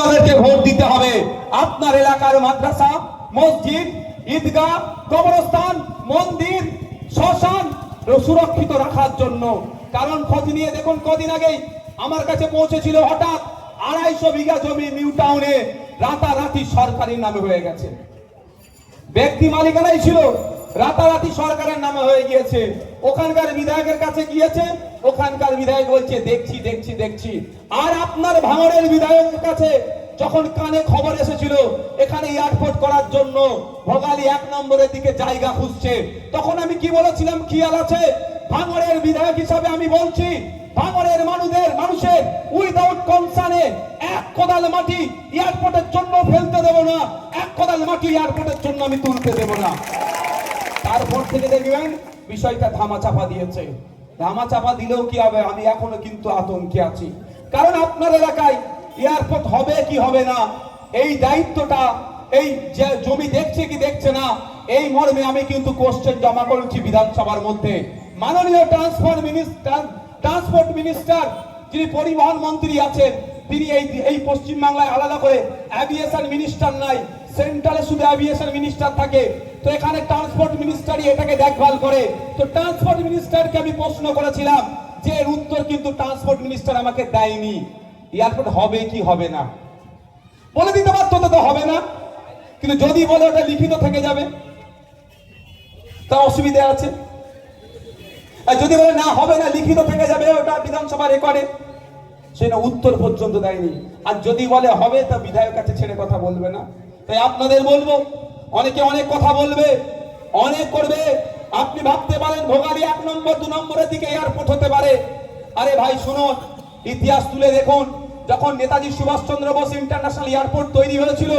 আপনাদেরকে ভোট দিতে হবে আপনার এলাকার মাদ্রাসা, মসজিদ, ঈদগাহ, কবরস্থান, মন্দির, শ্মশান সুরক্ষিত রাখার জন্য। কারণ খোঁজ নিয়ে দেখুন, কদিন আগেই আমার কাছে পৌঁছেছিল হঠাৎ 250 বিঘা জমি নিউ টাউনে রাতারাতি সরকারি নামে হয়ে গেছে। ব্যক্তি মালিকানাই ছিল, রাতারাতি সরকারের নামে হয়ে গিয়েছে। ওখানকার বিধায়কের কাছে গিয়েছে, ওখানকার বিধায়ক বলছে দেখছি দেখছি দেখছি। আর আপনার ভাঙড়ের বিধায়কের কাছে যখন কানে খবর এসেছিল এখানে এয়ারপোর্ট করার জন্য ভোগালী 1 নম্বরের দিকে জায়গা খুঁজছে, তখন আমি কি বলেছিলাম খেয়াল আছে? ভাঙড়ের বিধায়ক হিসাবে আমি বলছি, ভাঙড়ের মানুষের উইদাউট কনসার্নে 1 কোদাল মাটি এয়ারপোর্টের জন্য ফেলতে দেব না, 1 কোদাল মাটি এয়ারপোর্টের জন্য আমি তুলতে দেব না। তারপর থেকে দেখবেন বিষয়টা ধামাচাপা দিয়েছে। ধামাচাপা দিলেও কি হবে, আমি এখনো কিন্তু আতঙ্কে আছি। কারণ আপনার এলাকায় এয়ারপোর্ট হবে কি হবে না, এই দায়িত্বটা এই জমি দেখছে কি দেখছে না, এই মর্মে আমি কিন্তু কোশ্চেন জমা করেছি বিধানসভার মধ্যে। মাননীয় ট্রান্সপোর্ট মিনিস্টার যিনি পরিবহন মন্ত্রী আছেন, তিনি এই পশ্চিম বাংলায় আলাদা করে অ্যাভিয়েশন মিনিস্টার নাই, সেন্ট্রালে শুধু অ্যাভিয়েশন মিনিস্টার থাকে। তো এখানে ট্রান্সপোর্ট মিনিস্টারই এটাকে দেখভাল করে। তো ট্রান্সপোর্ট মিনিস্টারকে আমি প্রশ্ন করেছিলাম যে এর উত্তর কিন্তু ট্রান্সপোর্ট মিনিস্টার আমাকে দেয়নি। এয়ারপোর্ট হবে কি হবে না বলে দিতে পারতো, তো হবে না। কিন্তু যদি বলে ওটা লিখিত থেকে যাবে তা অসুবিধা আছে। আর যদি বলে না হবে না, লিখিত থেকে যাবে, ওটা বিধানসভা রেকর্ডে, সেটা উত্তর পর্যন্ত দেয়নি। আর যদি বলে হবে তা বিধায়ক কাছে ছেড়ে কথা বলবে না। তাই আপনাদের বলবো, অনেকে অনেক কথা বলবে, অনেক করবে। আপনি ভাবতে পারেন ভোগালী 1 নম্বর 2 নম্বরের দিকে এয়ারপোর্ট হতে পারে। আরে ভাই শুনুন, ইতিহাস তুলে দেখুন, যখন নেতাজি সুভাষচন্দ্র বোস ইন্টারন্যাশনাল এয়ারপোর্ট তৈরি হয়েছিল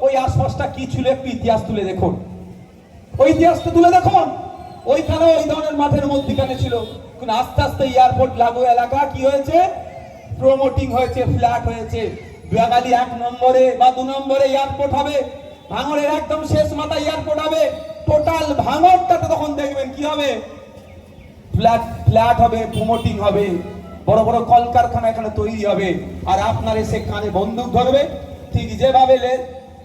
ওই আশপাশটা কি ছিল একটু ইতিহাস তুলে দেখুন। ওই ইতিহাসটা তুলে দেখুন, ওইখানে ওই ধরনের মাঠের মধ্যখানে ছিল। কিন্তু আস্তে আস্তে এয়ারপোর্ট লাগু এলাকা কি হয়েছে, প্রমোটিং হয়েছে, ফ্ল্যাট হয়েছে। ভোগালী 1 নম্বরে বা 2 নম্বরে এয়ারপোর্ট হবে, ভাঙড়ের একদম শেষ মাথা এয়ারপোর্ট হবে। টোটাল ভাঙড়টাতে তখন দেখবেন কি হবে, ফ্ল্যাট হবে, প্রমোটিং হবে, বড় বড় কলকারখানা এখানে তৈরি হবে। আর আপনার এসে কানে বন্দুক ধরবে। ঠিক যেভাবে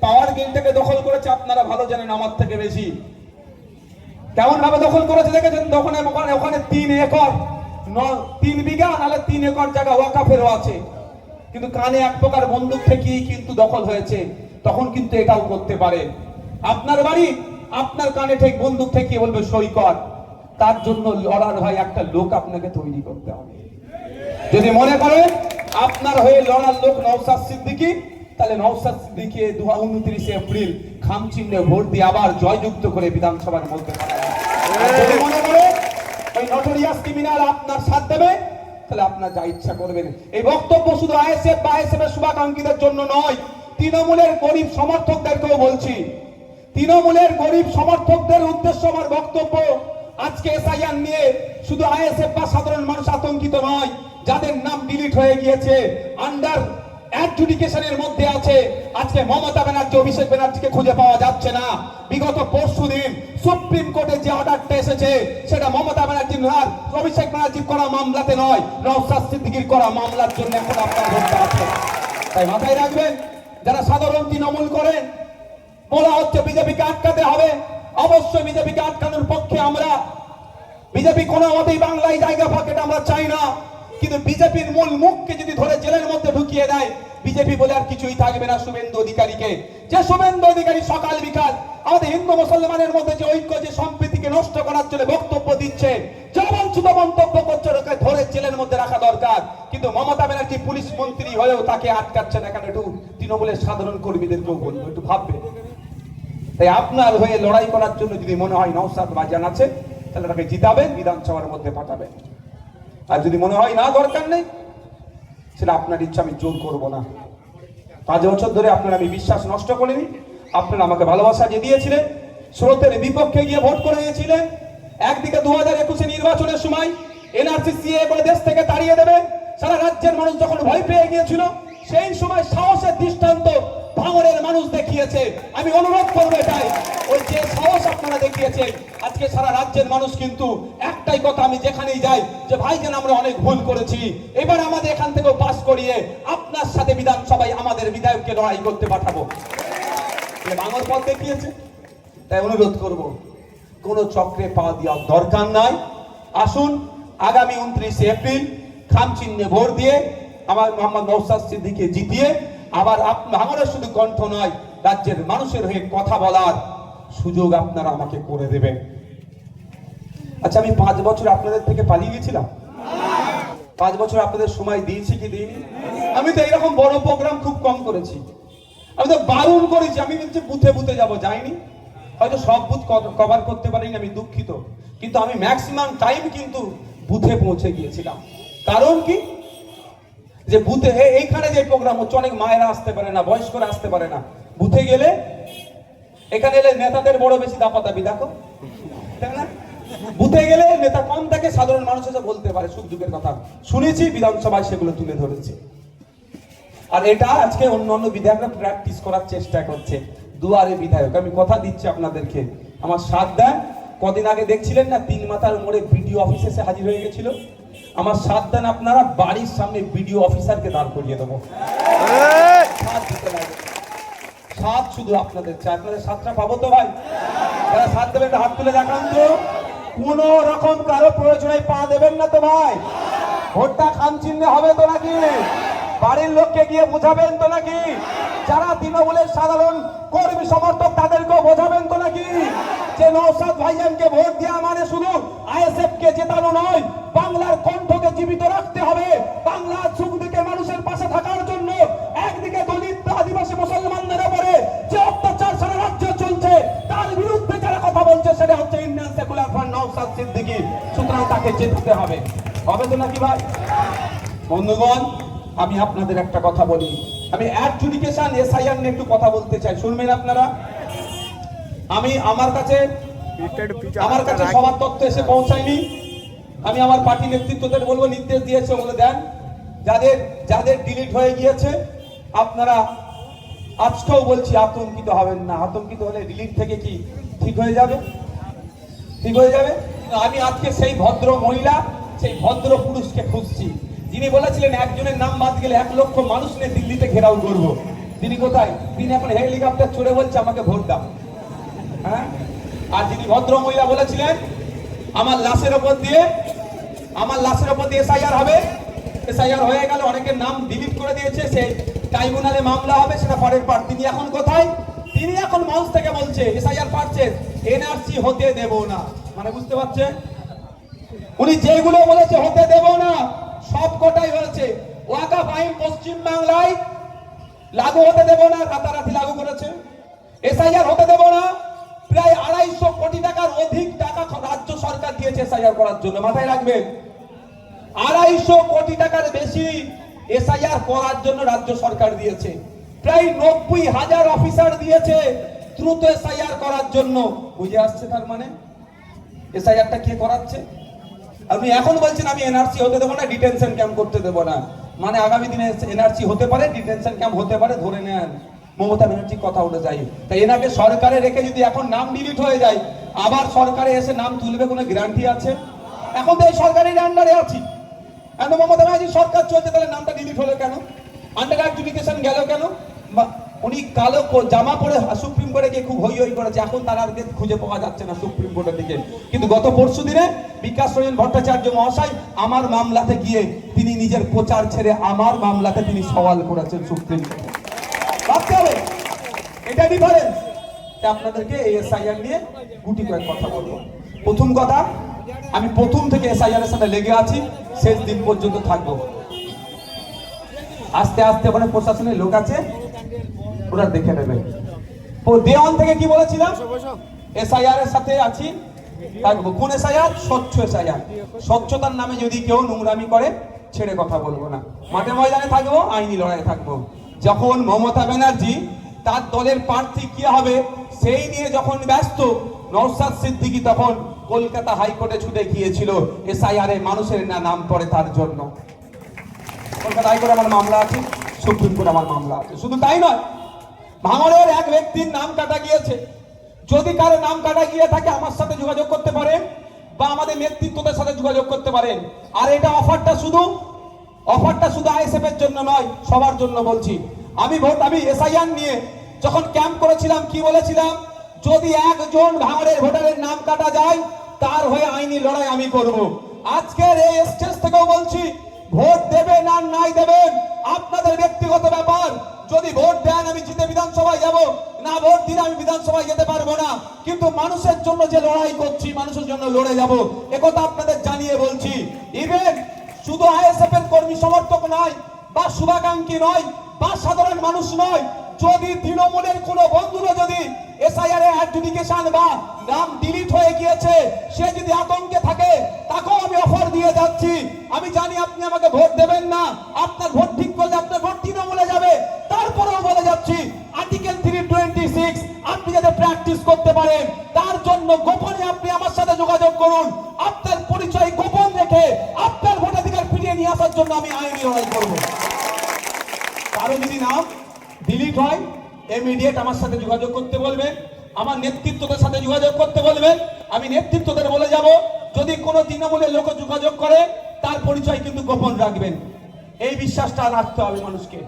পাওয়ার গেটটাকে দখল করেছে, আপনারা ভালো জানেন আমার থেকে বেশি, কেমন ভাবে দখল করেছে দেখেছেন। ওখানে 3 একর 3 বিঘা নাহলে 3 একর জায়গা ওয়াকাফেরও আছে, কিন্তু কানে এক প্রকার বন্দুক থেকেই কিন্তু দখল হয়েছে। তখন কিন্তু এটাও করতে পারে। আপনার বাড়ি, আপনার কানে ঠিক বন্দুক থেকে বলবে সই কর। তার জন্য লড়ার ভাই একটা লোক আপনাকে তৈরি করতে হবে। যদি মনে করেন আপনার হয়ে লড়ার লোক নওশাদ সিদ্দিকী, তাহলে নওশাদ সিদ্দিকী 29 এপ্রিল খাম চিহ্নে ভোট দিয়ে আবার জয়যুক্ত করে বিধানসভার মধ্যে। যদি মনে করেন ওই নটোরিয়াস ক্রিমিনাল আপনার সাথ দেবে, তাহলে আপনার যা ইচ্ছা করবেন। এই বক্তব্য শুধু আইএসএফ বা আইএসএফ এর শুভাকাঙ্ক্ষীদের জন্য নয়, তৃণমূলের গরিব সমর্থকদেরকেও বলছি। তৃণমূলের গরিব সমর্থকদের উদ্দেশ্য আমার বক্তব্য। আজকে এসআইআর নিয়ে শুধু আইএসএফ বা সাধারণ মানুষ আতঙ্কিত নয়, যাদের নাম ডিলিট হয়ে গিয়েছে, আন্ডার অ্যাডজুডিকেশনের মধ্যে আছে। আজকে মমতা ব্যানার্জি, অভিষেক ব্যানার্জিকে খুঁজে পাওয়া যাচ্ছে না। বিগত পরশুদিন সুপ্রিম কোর্টে যে অর্ডারটা এসেছে সেটা মমতা ব্যানার্জির আর অভিষেক ব্যানার্জির করা মামলাতে নয়, নওশাদ সিদ্দিকীর করা মামলার জন্য এখন আপনার ভোটটা আছে। তাই মাথায় রাখবেন, যারা সাধারণ তৃণমূল করেন, বলা হচ্ছে বিজেপিকে আটকাতে হবে। অবশ্যই বিজেপিকে আটকানোর পক্ষে আমরা। বিজেপি কোনো মতেই বাংলায় জায়গা পাক, এটা আমরা চাই না। কিন্তু বিজেপির মূল মুখকে যদি ধরে জেলের মধ্যে ঢুকিয়ে দেয়, বিজেপি বলে আর কিছুই থাকবে না শুভেন্দু অধিকারীকে। যে শুভেন্দু অধিকারী সকাল বিকাল আমাদের হিন্দু মুসলমানের মধ্যে যে ঐক্য, যে সম্প্রীতিকে নষ্ট করার জন্য বক্তব্য দিচ্ছে, জনবঞ্চিত মন্তব্য করছে, ওকে ধরে জেলের মধ্যে রাখা দরকার। কিন্তু মমতা ব্যানার্জি পুলিশ মন্ত্রী হয়েও তাকে আটকাচ্ছে না কেন? একটু তৃণমূলের সাধারণ কর্মীদেরকেও বলবো, একটু ভাববে। তাই আপনার হয়ে লড়াই করার জন্য যদি মনে হয় নওশাদ বাজান আছে, তাহলে তাকে জিতাবেন, বিধানসভার মধ্যে পাঠাবেন। আর যদি মনে হয় না দরকার নেই, সেটা আপনার ইচ্ছা, আমি জোর করবো না। 5 বছর ধরে আপনার আমি বিশ্বাস নষ্ট করিনি। আপনারা আমাকে ভালোবাসা যে দিয়েছিলেন, স্রোতের বিপক্ষে গিয়ে ভোট করে দিয়েছিলেন। একদিকে 2021 নির্বাচনের সময় এনআরসি সিএ করে দেশ থেকে তাড়িয়ে দেবে, সারা রাজ্যের মানুষ যখন ভয় পেয়ে গিয়েছিল, সেই সময় সাহসের দৃষ্টান্ত ভাঙড়ের মানুষ দেখিয়েছে। আমি অনুরোধ করবো এটাই, ওই যে সাহস আপনারা দেখিয়েছেন, আজকে সারা রাজ্যের মানুষ কিন্তু একটাই কথা আমি যেখানেই যাই, যে ভাইজান আমরা অনেক ভুল করেছি, এবার আমাদের এখান থেকেও পাস করিয়ে আপনার সাথে বিধানসভায় আমাদের বিধায়ককে লড়াই করতে পাঠাবো। ভাঙর পথ দেখিয়েছে, তাই অনুরোধ করব কোনো চক্রে পা দেওয়ার দরকার নাই। আসুন আগামী 29 এপ্রিল খাম চিহ্নে ভোট দিয়ে আমার মোহাম্মদ নওশাদ সিদ্দিকীকে জিতিয়ে আবার ভাঙরের শুধু কণ্ঠ নয়, রাজ্যের মানুষের হয়ে কথা বলার সুযোগ আপনারা আমাকে করে দেবেন। আচ্ছা, আমি 5 বছর আপনাদের থেকে পালিয়ে গেছিলাম? 5 বছর আপনাদের সময় দিয়েছি কি দিইনি? আমি তো এরকম বড় প্রোগ্রাম খুব কম করেছি। আমি তো বারণ করেছি, আমি বলছি বুথে বুথে যাব, যাইনি। হয়তো সব বুথ কভার করতে পারিনি, আমি দুঃখিত, কিন্তু আমি ম্যাক্সিমাম টাইম কিন্তু বুথে পৌঁছে গিয়েছিলাম। কারণ কি, যে বুথে এইখানে যে প্রোগ্রাম হচ্ছে, অনেক মায়েরা আসতে পারে না, বয়স্করা আসতে পারে না, বুথে গেলে এখানে এলে নেতাদের বড় বেশি দাপাদাপি, দেখো তাই না? বুথে গেলে নেতা কম থাকে, সাধারণ মানুষ এসে বলতে পারে সুখ দুঃখের কথা, শুনেছি বিধানসভায় সেগুলো তুলে ধরেছে। আর এটা আজকে অন্যান্য বিধায়করা প্র্যাকটিস করার চেষ্টা করছে। দুয়ারে বিধায়ক, আমি কথা দিচ্ছি আপনাদেরকে, আমার সাথ দেন। কদিন আগে দেখছিলেন না 3 মাথার মোড়ে বিডিও অফিসে এসে হাজির হয়ে গেছিল? আমার সাথ দেন, আপনারা বাড়ির সামনে বিডিও অফিসারকে দাঁড় করিয়ে দেবো। সাথ শুধু আপনাদের চাই, আপনাদের সাথটা পাবো তো ভাই? যারা সাথ দেবেন হাত তুলে দেখান তো। কোন রকম কারো প্রয়োজনে পা দেবেন না তো ভাই? ভোটটা খাম চিহ্নে হবে তো নাকি? বাড়ির লোককে গিয়ে বোঝাবেন তো নাকি? যারা তৃণমূলের সাধারণ কর্মী সমর্থক তাদেরকেও বোঝাবেন তো নাকি যে নওশাদ ভাইজানকে ভোট দেওয়া মানে শুধু আইএসএফ কে জেতানো নয়, বাংলার কণ্ঠকে জীবিত রাখতে হবে। বাংলার সুখ দুঃখে মানুষের পাশে থাকার জন্য একদিকে দলিত আদিবাসী মুসলমানদের উপরে যে অত্যাচার সারা রাজ্যে চলছে, তার বিরুদ্ধে যারা কথা বলছে সেটা হচ্ছে Indian secular front Naushad Siddiqui. সুতরাং তাকে জিততে হবে, হবে তো নাকি ভাই? বন্ধুগণ, আমি আপনাদের একটা কথা বলি, আমি অ্যাডজুডিকেশন এসআইআর নিয়ে একটু কথা বলতে চাই, শুনবেন আপনারা? আমার কাছে সবার তথ্য এসে পৌঁছায়নি। আমি আমার পার্টি নেতৃত্বদের বলবো, নির্দেশ দিয়েছে বলে দেন, যাদের ডিলিট হয়ে গিয়েছে আপনারা আজকেও বলছি আতঙ্কিত হবেন না। আতঙ্কিত হলে ডিলিট থেকে কি ঠিক হয়ে যাবে? ঠিক হয়ে যাবে। আমি আজকে সেই ভদ্র মহিলা, সেই ভদ্র পুরুষকে খুঁজছি যিনি বলেছিলেন একজনের নাম বাদ গেলে 1 লক্ষ মানুষ নিয়ে দিল্লিতে ঘেরাও করব। তিনি কোথায়? তিনি এখন হেলিকপ্টার চড়ে বলছে আমাকে ভোট দাও। হ্যাঁ, আর যিনি ভদ্র মহিলা বলেছিলেন আমার লাশের ওপর দিয়ে এসআইআর হবে, এসআইআর হয়ে গেল, অনেকের নাম ডিলিট করে দিয়েছে, সেই ট্রাইব্যুনালে মামলা হবে, সেটা পরের পার। তিনি এখন কোথায়? তিনি এখন মঞ্চ থেকে বলছে এসআইআর পাচ্ছে, এনআরসি হতে দেব না। মানে বুঝতে পারছেন, উনি যেগুলো বলেছে হতে দেব না সব কটাই হয়েছে। ওয়াকাফ আইন পশ্চিম বাংলায় লাগু হতে দেব না, রাতারাতি লাগু করেছে। এসআইআর হতে দেব না, প্রায় 250 কোটি টাকার অধিক টাকা রাজ্য সরকার দিয়েছে এসআইআর করার জন্য। মাথায় রাখবেন, 250 কোটি টাকার বেশি এসআইআর করার জন্য রাজ্য সরকার দিয়েছে। প্রায় 90,000 অফিসার দিয়েছে দ্রুত এসআইআর করার জন্য। বুঝে আসছে তার মানে এসআইআরটা কে করাচ্ছে? আপনি এখন বলছেন আমি এনআরসি হতে দেবো না, ডিটেনশন ক্যাম্প করতে দেবো না, মানে আগামী দিনে এনআরসি হতে পারে, ডিটেনশন ক্যাম্প হতে পারে, ধরে নেন। মমতা ব্যানার্জির কথা উঠে যায়, তাই এনাকে সরকারে রেখে যদি এখন নাম ডিলিট হয়ে যায়, আবার সরকারে এসে নাম তুলবে কোনো গ্যারান্টি আছে? এখন তো এই সরকারের আন্ডারে আছি, এখন মমতা ব্যানার্জির সরকার চলছে, তাহলে নামটা ডিলিট হলো কেন? আন্ডার অ্যাডজুডিকেশন গেল কেন? উনি কালো জামা পরে সুপ্রিম কোর্টে গিয়ে খুব হই হই করেছে, এখন তার আর খুঁজে পাওয়া যাচ্ছে না সুপ্রিম কোর্টের দিকে। কিন্তু গত পরশু দিনে বিকাশ রঞ্জন ভট্টাচার্য মহাশয় আমার মামলাতে গিয়ে তিনি নিজের প্রচার ছেড়ে আমার মামলাতে তিনি সওয়াল করেছেন সুপ্রিম কোর্টে। ভাবতে হবে, এটা ডিফারেন্স। আপনাদেরকে এই এসআইআর নিয়ে গুটি কয়েক কথা বলবো। প্রথম কথা, আমি প্রথম থেকে এসআইআর এর সাথে লেগে আছি, শেষ দিন পর্যন্ত থাকবো। আস্তে আস্তে ওখানে প্রশাসনের লোক আছে, ওরা দেখে নেবে। দেওয়ান থেকে কি বলেছিলাম, এসআইআর এর সাথে আছি, থাকবো। কোন এসআইআর? স্বচ্ছ এসআইআর। স্বচ্ছতার নামে যদি কেউ নোংরামি করে ছেড়ে কথা বলবো না, মাঠে ময়দানে থাকবো, আইনি লড়াই থাকবো। যখন মমতা ব্যানার্জি তার দলের প্রার্থী কি হবে সেই নিয়ে যখন ব্যস্ত, নওশাদ সিদ্দিকী তখন কলকাতা হাইকোর্টে ছুটে গিয়েছিল এসআইআর এ মানুষের নাম পড়ে তার জন্য। কলকাতা হাইকোর্টে আমার মামলা আছে, সুপ্রিম কোর্টে আমার মামলা আছে। শুধু তাই নয়, ভাঙড়ের এক ব্যক্তির নাম কাটা গিয়েছে। যদি কারো নাম কাটা গিয়ে থাকে আমার সাথে যোগাযোগ করতে পারেন বা আমাদের নেতৃত্বদের সাথে যোগাযোগ করতে পারেন। আর এটা অফারটা শুধু আইএসএফ এর জন্য নয়, সবার জন্য বলছি। আমি এসআইআর নিয়ে যখন ক্যাম্প করেছিলাম কি বলেছিলাম, যদি একজন ভাঙড়ের ভোটারের নাম কাটা যায় তার হয়ে আইনি লড়াই আমি করব। আজকের এই স্টেজ থেকেও বলছি, ভোট দেবেন আর নাই দেবেন আপনাদের ব্যক্তিগত ব্যাপার। যদি ভোট দেন আমি জিতে বিধানসভায় যাব, না ভোট দিলে আমি বিধানসভায় যেতে পারবো না, কিন্তু মানুষের জন্য যে লড়াই করছি, মানুষের জন্য লড়ে যাব, একথা আপনাদের জানিয়ে বলছি। ইভেন শুধু আইএসএফ এর কর্মী সমর্থক নয় বা শুভাকাঙ্ক্ষী নয় বা সাধারণ মানুষ নয়, যদি তৃণমূলের কোনো বন্ধুরা যদি এসআইআর এর অ্যাডজুডিকেশন বা নাম ডিলিট হয়ে গিয়েছে সে যদি আতঙ্কে থাকে, তাকেও আমি অফার দিয়ে যাচ্ছি। আমি জানি আপনি আমাকে ভোট দেবেন না, আপনার ভোট ঠিক করলে আপনার ভোট তৃণমূলে যাবে, তারপরেও বলে যাচ্ছি আর্টিকেল 326 আপনি যাতে প্র্যাকটিস করতে পারেন তার জন্য গোপনে আপনি আমার সাথে যোগাযোগ করুন। আপনার পরিচয় গোপন রেখে আপনার ভোটাধিকার ফিরিয়ে নিয়ে আসার জন্য আমি আইনি লড়াই করব। কারো যদি নাম ডিলিট হয় ইমিডিয়েট আমার সাথে যোগাযোগ করতে বলবেন, আমার নেতৃত্বদের সাথে যোগাযোগ করতে বলবেন, আমি নেতৃত্বদের বলে যাব যদি কোনো তৃণমূলের লোক যোগাযোগ করে তার পরিচয় কিন্তু গোপন রাখবেন। এই বিশ্বাসটা রাখতে হবে মানুষকে।